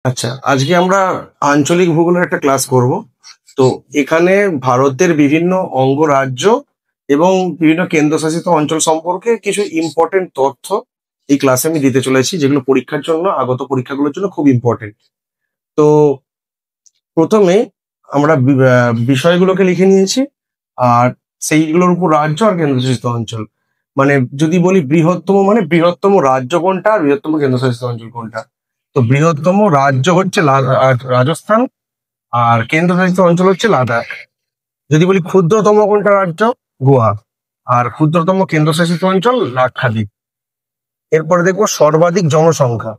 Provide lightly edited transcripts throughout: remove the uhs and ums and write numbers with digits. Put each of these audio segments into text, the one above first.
আচ্ছা, আজকে আমরা আঞ্চলিক ভূগোলের একটা ক্লাস করব। তো এখানে ভারতের বিভিন্ন অঙ্গরাজ্য এবং বিভিন্ন কেন্দ্রশাসিত অঞ্চল সম্পর্কে কিছু ইম্পর্টেন্ট তথ্য এই ক্লাসে আমি দিতে চলেছি, যেগুলো পরীক্ষার জন্য, আগত পরীক্ষাগুলোর জন্য খুব ইম্পর্টেন্ট। তো প্রথমে আমরা বিষয়গুলোকে লিখে নিয়েছি, আর সেইগুলোর উপর রাজ্য আর কেন্দ্রশাসিত অঞ্চল। মানে যদি বলি বৃহত্তম, মানে বৃহত্তম রাজ্য কোনটা আর বৃহত্তম কেন্দ্রশাসিত অঞ্চল কোনটা। তো বৃহত্তম রাজ্য হচ্ছে রাজস্থান, আর কেন্দ্রশাসিত অঞ্চল হচ্ছে লাদাখ। যদি বলি ক্ষুদ্রতম কোনটা রাজ্য, গোয়া। আর ক্ষুদ্রতম কেন্দ্রশাসিত অঞ্চল লাক্ষাদ্বীপ। এরপরে দেখবো সর্বাধিক জনসংখ্যা।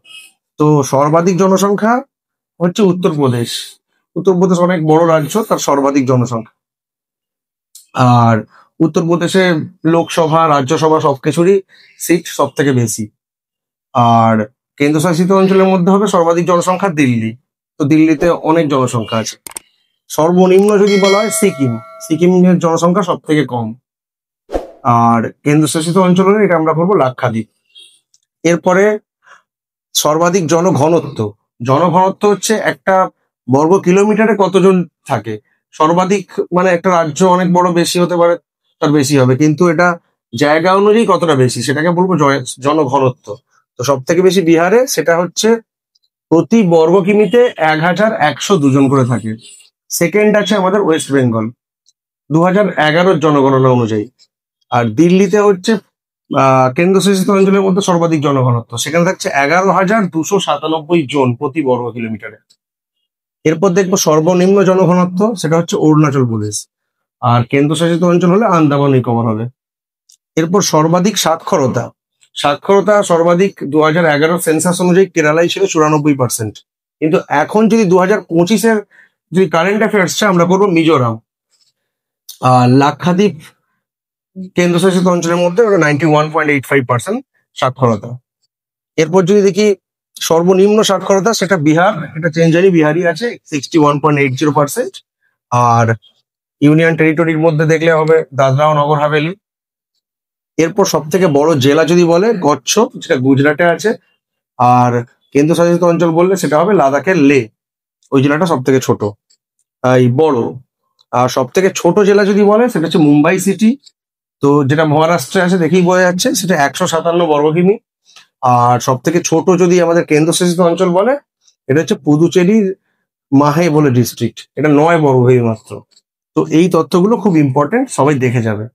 তো সর্বাধিক জনসংখ্যা হচ্ছে উত্তরপ্রদেশ। উত্তরপ্রদেশ অনেক বড় রাজ্য, তার সর্বাধিক জনসংখ্যা। আর উত্তরপ্রদেশে লোকসভা, রাজ্যসভা সবকিছুরই সিট সব থেকে বেশি। আর কেন্দ্রশাসিত অঞ্চলের মধ্যে হবে সর্বাধিক জনসংখ্যা দিল্লি। তো দিল্লিতে অনেক জনসংখ্যা আছে। সর্বনিম্ন যদি বলা হয় সিকিম, সিকিমের জনসংখ্যা সব থেকে কম। আর কেন্দ্রশাসিত অঞ্চল হলে এটা আমরা করবো লাক্ষাদ্বীপ। এরপরে সর্বাধিক জনঘনত্ব। জনঘনত্ব হচ্ছে একটা বর্গ কিলোমিটারে কতজন থাকে। সর্বাধিক মানে একটা রাজ্য অনেক বড়, বেশি হতে পারে, তার বেশি হবে, কিন্তু এটা জায়গা অনুযায়ী কতটা বেশি সেটাকে বলবো জনঘনত্ব। তো সব থেকে বেশি বিহারে, সেটা হচ্ছে প্রতি বর্গ কিমিতে 1102 জন করে থাকে। সেকেন্ড আছে আমাদের ওয়েস্ট বেঙ্গল 2011 জনগণনা অনুযায়ী। আর দিল্লিতে হচ্ছে কেন্দ্রশাসিত অঞ্চলের মধ্যে সর্বাধিক জনঘনত্ব, সেখানে থাকছে 11,297 জন প্রতি বর্গ কিলোমিটারে। এরপর দেখবো সর্বনিম্ন জনঘনত্ব, সেটা হচ্ছে অরুণাচল প্রদেশ। আর কেন্দ্রশাসিত অঞ্চল হলে আন্দামান নিকোবর হবে। এরপর সর্বাধিক সাক্ষরতা। সাক্ষরতা সর্বাধিক 2011 সেন্সাস অনুযায়ী কেরালায় ছিল 94%। কিন্তু এখন যদি 2025-এর যদি কারেন্ট অ্যাফেয়ার্স আমরা করবো মিজোরাম। আর লাক্ষাদ্বীপ কেন্দ্রশাসিত অঞ্চলের মধ্যে ওটা 91.85% সাক্ষরতা। এরপর যদি দেখি সর্বনিম্ন সাক্ষরতা, সেটা বিহার, এটা চেঞ্জ হয়নি, বিহারই আছে 61.80%। আর ইউনিয়ন টেরিটরির মধ্যে দেখলে হবে দাদরা ও নগর হাভেলি। এরপর সব থেকে বড় জেলা যদি বলে কচ্ছ, যেটা গুজরাটে আছে। আর কেন্দ্রশাসিত অঞ্চল বললে সেটা হবে লাদাখের লে, ওই জেলাটা সব থেকে ছোট, এই বড়। আর সব থেকে ছোট জেলা যদি বলে সেটা হচ্ছে মুম্বাই সিটি। তো যেটা মহারাষ্ট্রে আছে দেখেই বোঝা যাচ্ছে, সেটা 157 বর্গ কিমি। আর সব থেকে ছোট যদি আমাদের কেন্দ্রশাসিত অঞ্চল বলে, এটা হচ্ছে পুদুচেরির মাহে বলে ডিস্ট্রিক্ট, এটা 9 বর্গ কিমি মাত্র। তো এই তথ্যগুলো খুব ইম্পর্টেন্ট, সবাই দেখে যাবে।